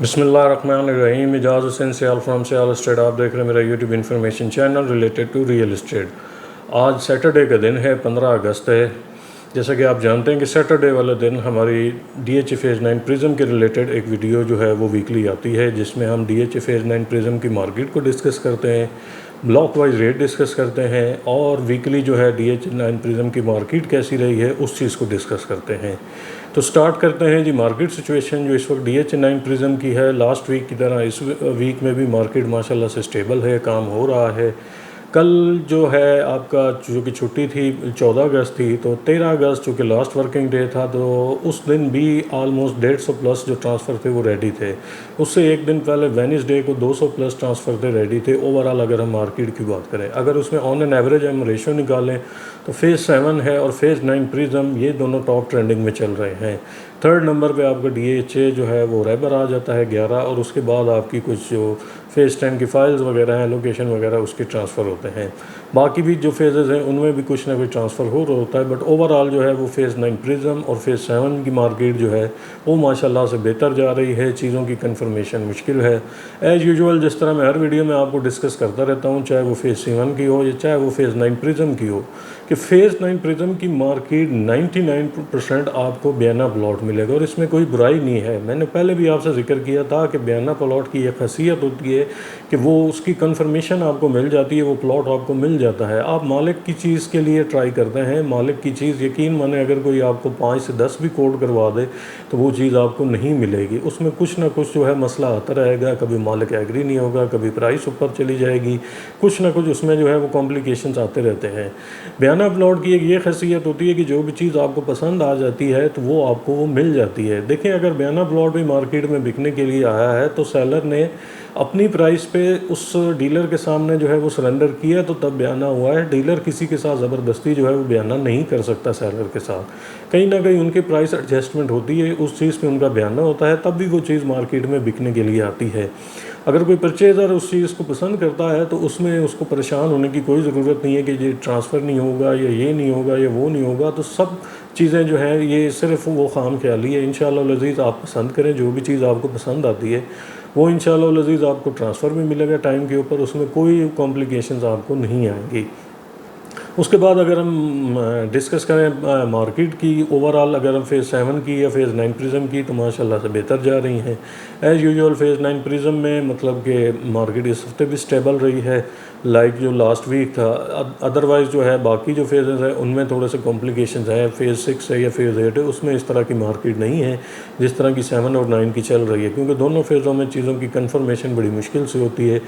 बिस्मिल्लाहिर्रहमानिर्रहीम। Ijaz Hussain Sial from Sial estate. आप देख रहे हैं मेरा YouTube information channel related to real estate. आज सैटरडे का दिन है, 15 अगस्त है। जैसा कि आप जानते हैं कि सैटरडे वाले दिन हमारी DH फेज़ 9 प्रिज्म के रिलेटेड एक वीडियो जो है वो वीकली आती है, जिसमें हम DH फेज़ 9 प्रिज्म की मार्केट को डिस्कस करते हैं, ब्लॉक वाइज रेट डिस्कस करते हैं और वीकली जो है DH 9 प्रिज्म की मार्केट कैसी रही है उस चीज़ को डिस्कस करते हैं। तो स्टार्ट करते हैं जी। मार्केट सिचुएशन जो इस वक्त DH 9 प्रिज्म की है, लास्ट वीक की तरह इस वीक में भी मार्केट माशाल्लाह से स्टेबल है, काम हो रहा है। कल जो है आपका जो कि छुट्टी थी 14 अगस्त थी, तो 13 अगस्त जो कि लास्ट वर्किंग डे था, तो उस दिन भी ऑलमोस्ट 150 प्लस जो ट्रांसफ़र थे वो रेडी थे। उससे एक दिन पहले वेडनेसडे को 200 प्लस ट्रांसफ़र थे रेडी थे। ओवरऑल अगर हम मार्केट की बात करें, अगर उसमें ऑन एन एवरेज हम रेशो निकालें तो फेज़ 7 है और फेज़ 9 प्रिज्म ये दोनों टॉप ट्रेंडिंग में चल रहे हैं। थर्ड नंबर पे आपका DHA जो है वो रेबर आ जाता है 11, और उसके बाद आपकी कुछ जो फेज़ 10 की फाइल्स वगैरह हैं, लोकेशन वगैरह उसके ट्रांसफ़र होते हैं। बाकी भी जो फेजेज़ हैं उनमें भी कुछ ना कुछ ट्रांसफ़र हो रहा होता है, बट ओवरऑल जो है वो फेज़ 9 प्रिज्म और फेज़ 7 की मार्केट जो है वो माशाल्लाह से बेहतर जा रही है। चीज़ों की कंफर्मेशन मुश्किल है एज़ यूजुअल, जिस तरह मैं हर वीडियो में आपको डिस्कस करता रहता हूँ, चाहे वो फेज़ 7 की हो या चाहे वो फेज़ 9 प्रिज्म की हो, कि फेज़ 9 प्रिज्म की मार्केट 99% आपको बयाना प्लॉट मिलेगा और इसमें कोई बुराई नहीं है। मैंने पहले भी आपसे जिक्र किया था कि बयाना प्लॉट की एक खासियत होती है कि वो उसकी कंफर्मेशन आपको मिल जाती है, वो प्लॉट आपको मिल जाता है। आप मालिक की चीज़ के लिए ट्राई करते हैं, मालिक की चीज़ यकीन माने अगर कोई आपको 5 से 10 भी कोड करवा दे तो वो चीज़ आपको नहीं मिलेगी। उसमें कुछ ना कुछ जो है मसला आता रहेगा, कभी मालिक एग्री नहीं होगा, कभी प्राइस ऊपर चली जाएगी, कुछ ना कुछ उसमें जो है वो कॉम्प्लिकेशंस आते रहते हैं। बयाना प्लॉट की एक ये खासियत होती है कि जो भी चीज़ आपको पसंद आ जाती है तो वो आपको वो मिल जाती है। देखें, अगर बयाना प्लॉट भी मार्केट में बिकने के लिए आया है तो सेलर ने अपनी प्राइस पे उस डीलर के सामने जो है वो सरेंडर किया तो तब बयाना हुआ है। डीलर किसी के साथ ज़बरदस्ती जो है वो बयाना नहीं कर सकता सेलर के साथ। कहीं ना कहीं उनकी प्राइस एडजस्टमेंट होती है, उस चीज़ पे उनका बयाना होता है, तब भी वो चीज़ मार्केट में बिकने के लिए आती है। अगर कोई परचेज़र उस चीज़ को पसंद करता है तो उसमें उसको परेशान होने की कोई ज़रूरत नहीं है कि ये ट्रांसफ़र नहीं होगा या ये नहीं होगा या वो नहीं होगा। तो सब चीज़ें जो हैं ये सिर्फ वो खाम ख्याली है। इंशाअल्लाह अज़ीज़ आप पसंद करें, जो भी चीज़ आपको पसंद आती है वो इंशाअल्लाह अज़ीज़ आपको ट्रांसफ़र भी मिलेगा टाइम के ऊपर, उसमें कोई कॉम्प्लिकेशंस आपको नहीं आएंगी। उसके बाद अगर हम डिस्कस करें मार्केट की ओवरऑल, अगर हम फेज़ 7 की या फेज़ 9 प्रिज्म की, तो माशाल्लाह से बेहतर जा रही हैं एज़ यूजुअल। फेज़ 9 प्रिज्म में मतलब कि मार्केट इस हफ्ते भी स्टेबल रही है लाइक जो लास्ट वीक था। अदरवाइज़ जो है बाकी जो फेजेज़ हैं उनमें थोड़े से कॉम्प्लिकेशंस हैं। फेज़ 6 है या फेज़ 8 है, उसमें इस तरह की मार्केट नहीं है जिस तरह की 7 और 9 की चल रही है, क्योंकि दोनों फेज़ों में चीज़ों की कंफर्मेशन बड़ी मुश्किल से होती है।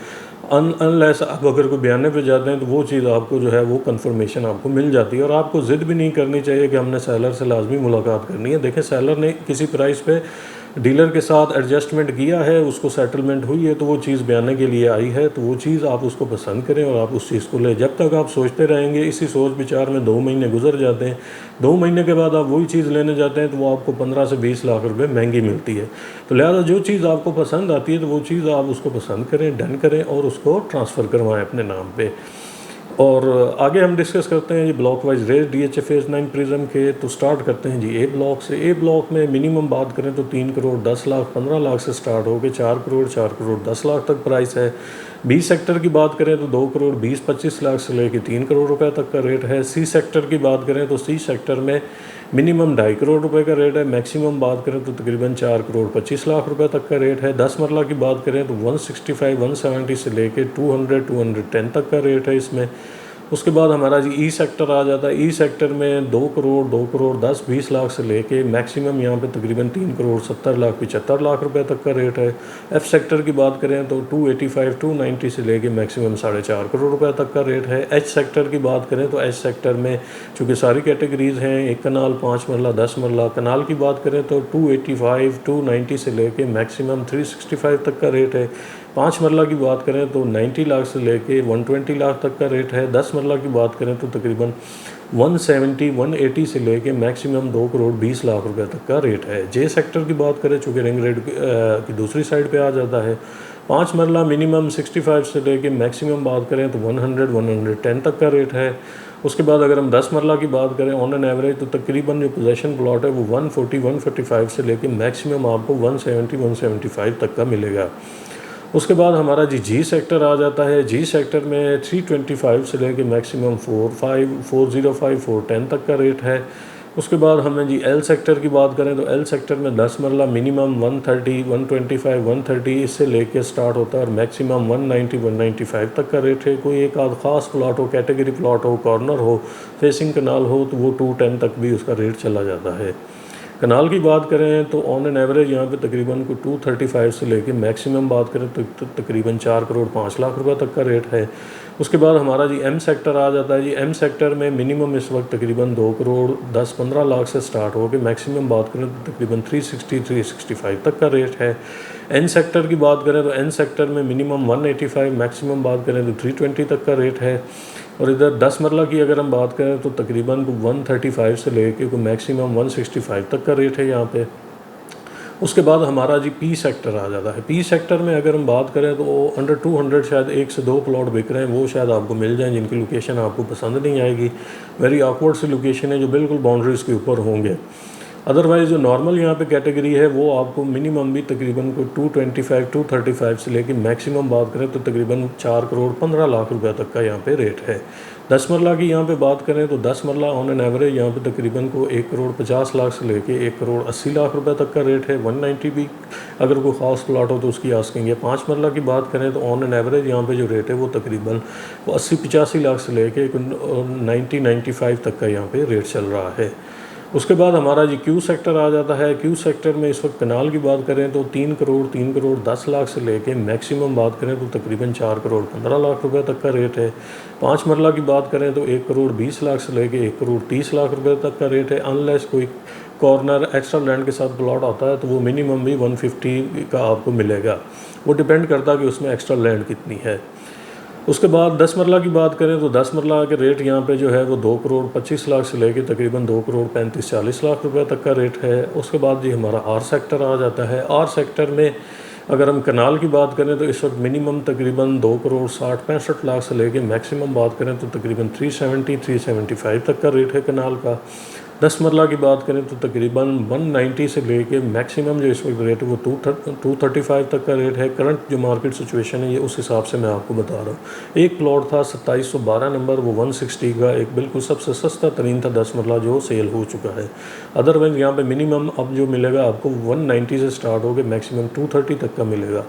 अनलेस आप अगर कोई बयाने पे जाते हैं तो वो चीज़ आपको जो है वो कंफर्मेशन आपको मिल जाती है। और आपको ज़िद भी नहीं करनी चाहिए कि हमने सेलर से लाजमी मुलाकात करनी है। देखें, सेलर ने किसी प्राइस पे डीलर के साथ एडजस्टमेंट किया है, उसको सेटलमेंट हुई है, तो वो चीज़ बयाने के लिए आई है, तो वो चीज़ आप उसको पसंद करें और आप उस चीज़ को लें। जब तक आप सोचते रहेंगे, इसी सोच विचार में 2 महीने गुजर जाते हैं, 2 महीने के बाद आप वही चीज़ लेने जाते हैं तो वो आपको 15 से 20 लाख रुपए महंगी मिलती है। तो लिहाजा जो चीज़ आपको पसंद आती है तो वो चीज़ आप उसको पसंद करें, डन करें और उसको ट्रांसफ़र करवाएँ अपने नाम पर। और आगे हम डिस्कस करते हैं जी block wise rate DH phase 9 prism के। तो स्टार्ट करते हैं जी A ब्लॉक से। A ब्लॉक में मिनिमम बात करें तो 3 करोड़ 10 लाख 15 लाख से स्टार्ट हो के 4 करोड़ 10 लाख तक प्राइस है। B सेक्टर की बात करें तो 2 करोड़ 20-25 लाख से लेकर 3 करोड़ रुपए तक का रेट है। C सेक्टर की बात करें तो C सेक्टर में मिनिमम 2.5 करोड़ रुपए का रेट है, मैक्सिमम बात करें तो तकरीबन 4 करोड़ 25 लाख रुपए तक का रेट है। 10 मरला की बात करें तो 165-170 से लेके 200-210 तक का रेट है इसमें। उसके बाद हमारा जी E सेक्टर आ जाता है। E सेक्टर में 2 करोड़ 10-20 लाख से लेके मैक्सिमम यहाँ पे तकरीबन 3 करोड़ 70 लाख 75 लाख रुपए तक का रेट है। F सेक्टर की बात करें तो 285-290 से लेके मैक्सिमम 4.5 करोड़ रुपए तक का रेट है। H सेक्टर की बात करें तो H सेक्टर में चूँकि सारी कैटेगरीज़ हैं, 1 कनाल 5 मरला 10 मरला। कनाल की बात करें तो 285-290 से लेके मैक्सिमम 365 तक का रेट है। 5 मरला की बात करें तो 90 लाख से लेके 120 लाख तक का रेट है। 10 मरला की बात करें तो तकरीबन 170-180 से लेके मैक्सिमम 2 करोड़ 20 लाख रुपए तक का रेट है। J सेक्टर की बात करें, चूँकि रिंग रेट की दूसरी साइड पे आ जाता है, 5 मरला मिनिमम 65 से लेके मैक्सिमम बात करें तो 100-110 तक का रेट है। उसके बाद अगर हम 10 मरला की बात करें ऑन एन एवरेज, तो तकरीबन जो पोजेसन प्लॉट है वो 140 145 से लेके मैक्सिमम आपको 170 175 तक का मिलेगा। उसके बाद हमारा जी सेक्टर आ जाता है। जी सेक्टर में 325 से लेके मैक्सिमम 405 410 तक का रेट है। उसके बाद हमें जी एल सेक्टर की बात करें तो एल सेक्टर में 10 मरला मिनिमम 130 125 130 इससे लेके स्टार्ट होता है और मैक्सिमम 190 195 तक का रेट है। कोई एक आध खास प्लॉट हो, कैटेगरी प्लॉट हो, कॉर्नर हो, फेसिंग कनाल हो, तो वो 210 तक भी उसका रेट चला जाता है। कनाल की बात करें तो ऑन एन एवरेज यहाँ पे तकरीबन को 235 से लेके मैक्सिमम बात करें तो तकरीबन 4 करोड़ 5 लाख रुपए तक का रेट है। उसके बाद हमारा जी एम सेक्टर आ जाता है। जी एम सेक्टर में मिनिमम इस वक्त तकरीबन 2 करोड़ 10-15 लाख से स्टार्ट हो के मैक्सिमम बात करें तो तकरीबन 360 365 तक का रेट है। एन सेक्टर की बात करें तो एन सेक्टर में मिनिमम 185, मैक्सिमम बात करें तो 320 तक का रेट है। और इधर 10 मरला की अगर हम बात करें तो तकरीबन 135 से लेके को मैक्सिमम 165 तक का रेट है यहाँ पे। उसके बाद हमारा जी पी सेक्टर आ जाता है। पी सेक्टर में अगर हम बात करें तो अंडर 200 शायद 1 से 2 प्लॉट बिक रहे हैं, वो शायद आपको मिल जाएं जिनकी लोकेशन आपको पसंद नहीं आएगी। वेरी ऑकवर्ड सी लोकेशन है जो बिल्कुल बाउंड्रीज़ के ऊपर होंगे। अदरवाइज़ जो नॉर्मल यहाँ पे कैटेगरी है वो आपको मिनिमम भी तकरीबन को 225 235 से लेके मैक्सिमम बात करें तो तकरीबन 4 करोड़ 15 लाख रुपए तक का यहाँ पे रेट है। 10 मरला की यहाँ पे बात करें तो 10 मरला ऑन एन एवरेज यहाँ पे तकरीबन को 1 करोड़ 50 लाख से लेके 1 करोड़ 80 लाख रुपए तक का रेट है। 190 भी अगर कोई ख़ास प्लॉट हो तो उसकी आस्किंग है। 5 मरला की बात करें तो ऑन एन एवरेज यहाँ पे जो रेट है वो तकरीबन 80-85 लाख से लेके 90-95 तक का यहाँ पे रेट चल रहा है। उसके बाद हमारा जी क्यू सेक्टर आ जाता है। क्यू सेक्टर में इस वक्त कनाल की बात करें तो 3 करोड़ 10 लाख से लेके मैक्सिमम बात करें तो तकरीबन 4 करोड़ 15 लाख रुपए तक का रेट है। 5 मरला की बात करें तो 1 करोड़ 20 लाख से लेके 1 करोड़ 30 लाख रुपए तक का रेट है। अनलेस कोई कॉर्नर एक्स्ट्रा लैंड के साथ प्लॉट आता है तो वो मिनिमम भी 150 का आपको मिलेगा। वो डिपेंड करता है कि उसमें एक्स्ट्रा लैंड कितनी है। उसके बाद 10 मरला की बात करें तो 10 मरला के रेट यहाँ पे जो है वो 2 करोड़ 25 लाख से लेके तकरीबन 2 करोड़ 35-40 लाख रुपए तक का रेट है। उसके बाद जी हमारा आर सेक्टर आ जाता है। आर सेक्टर में अगर हम कनाल की बात करें तो इस वक्त मिनिमम तकरीबन 2 करोड़ 60-65 लाख से लेके मैक्सिमम बात करें तो तकरीबन 370-375 तक का रेट है कनाल का। 10 मरला की बात करें तो तकरीबन 190 से लेके मैक्सिमम जो इस वक्त रेट है वो 235 तक का रेट है। करंट जो मार्केट सिचुएशन है ये उस हिसाब से मैं आपको बता रहा हूँ। एक प्लॉट था 2712 नंबर, वो 160 का एक बिल्कुल सबसे सस्ता तरीन था 10 मरला जो सेल हो चुका है। अदरवाइज यहाँ पे मिनिमम अब जो मिलेगा आपको 190 से स्टार्ट होकर मैक्सिमम 230 तक का मिलेगा।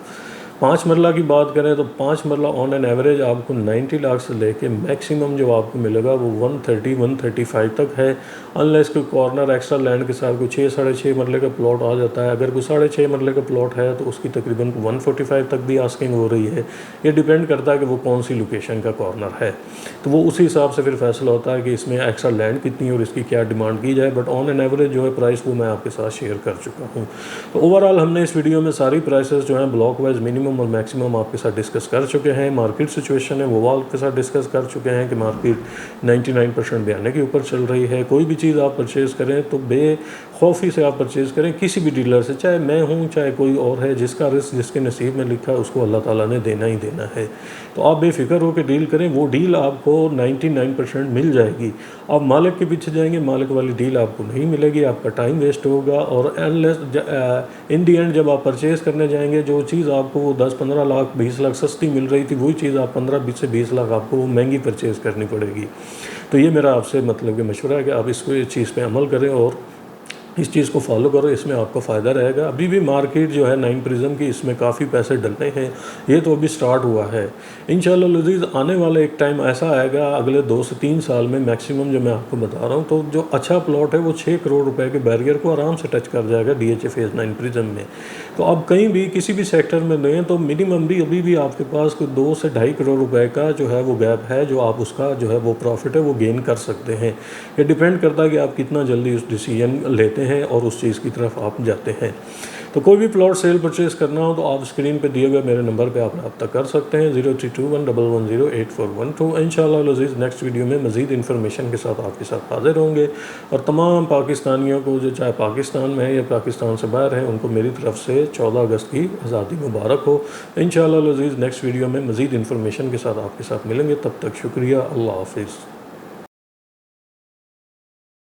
5 मरला की बात करें तो 5 मरला ऑन एन एवरेज आपको 90 लाख से लेके मैक्सिमम जो आपको मिलेगा वो 130-135 तक है। अनलेस कोई कॉर्नर एक्स्ट्रा लैंड के साथ कोई 6-6.5 मरले का प्लॉट आ जाता है। अगर कोई 6.5 मरले का प्लॉट है तो उसकी तकरीबन 145 तक भी आस्किंग हो रही है। ये डिपेंड करता है कि वो कौन सी लोकेशन का कॉर्नर है, तो वो उसी हिसाब से फिर फैसला होता है कि इसमें एक्स्ट्रा लैंड कितनी है और इसकी क्या डिमांड की जाए। बट ऑन एन एवरेज जो है प्राइस वो मैं आपके साथ शेयर कर चुका हूँ। तो ओवरऑल हमने इस वीडियो में सारी प्राइसेस जो हैं ब्लॉक वाइज मिनिमम और मैक्सिमम आपके साथ डिस्कस कर चुके हैं। मार्केट सिचुएशन है वो आपके साथ डिस्कस कर चुके हैं कि मार्केट 99% बयाने के ऊपर चल रही है। कोई भी चीज़ आप परचेज़ करें तो बेखौफी से आप परचेज़ करें किसी भी डीलर से, चाहे मैं हूं चाहे कोई और है। जिसका रिस्क जिसके नसीब में लिखा है उसको अल्लाह ताला ने देना ही देना है। तो आप बेफिक्र होकर डील करें, वो डील आपको 99% मिल जाएगी। आप मालिक के पीछे जाएंगे, मालिक वाली डील आपको नहीं मिलेगी, आपका टाइम वेस्ट होगा। और अनलेस इन दी एंड जब आप परचेज़ करने जाएंगे जो चीज़ आपको वो 10-15 लाख 20 लाख सस्ती मिल रही थी वही चीज़ आप 15 से 20 लाख आपको वो महंगी परचेज़ करनी पड़ेगी। तो ये मेरा आपसे मतलब कि मशवरा है कि आप इसको इस चीज़ पे अमल करें और इस चीज़ को फॉलो करो, इसमें आपको फ़ायदा रहेगा। अभी भी मार्केट जो है 9 प्रिज्म की इसमें काफ़ी पैसे डलने हैं, ये तो अभी स्टार्ट हुआ है। इंशाल्लाह लजीज़ आने वाला एक टाइम ऐसा आएगा अगले 2 से 3 साल में मैक्सिमम जो मैं आपको बता रहा हूँ, तो जो अच्छा प्लॉट है वो 6 करोड़ रुपए के बैरियर को आराम से टच कर जाएगा DHA फेज़ 9 प्रिज्म में। तो आप कहीं भी किसी भी सेक्टर में लें तो मिनिमम भी अभी भी आपके पास कोई 2 से 2.5 करोड़ रुपए का जो है वो गैप है, जो आप उसका जो है वो प्रॉफिट है वो गेन कर सकते हैं। ये डिपेंड करता है कि आप कितना जल्दी उस डिसीजन लेते हैं और उस चीज़ की तरफ आप जाते हैं। तो कोई भी प्लॉट सेल परचेज़ करना हो तो आप स्क्रीन पे दिए गए मेरे नंबर पे आप रब्ता कर सकते हैं 032111084112। इंशाअल्लाह लजीज़ नेक्स्ट वीडियो में मज़ीद इन्फॉर्मेशन के साथ आपके साथ हाजिर होंगे। और तमाम पाकिस्तानियों को जो चाहे पाकिस्तान में है या पाकिस्तान से बाहर हैं उनको मेरी तरफ से 14 अगस्त की आज़ादी मुबारक हो। इंशाअल्लाह लजीज़ नेक्स्ट वीडियो में मज़ीद इन्फॉर्मेशन के साथ आपके साथ मिलेंगे। तब तक शुक्रिया, अल्लाह हाफिज़।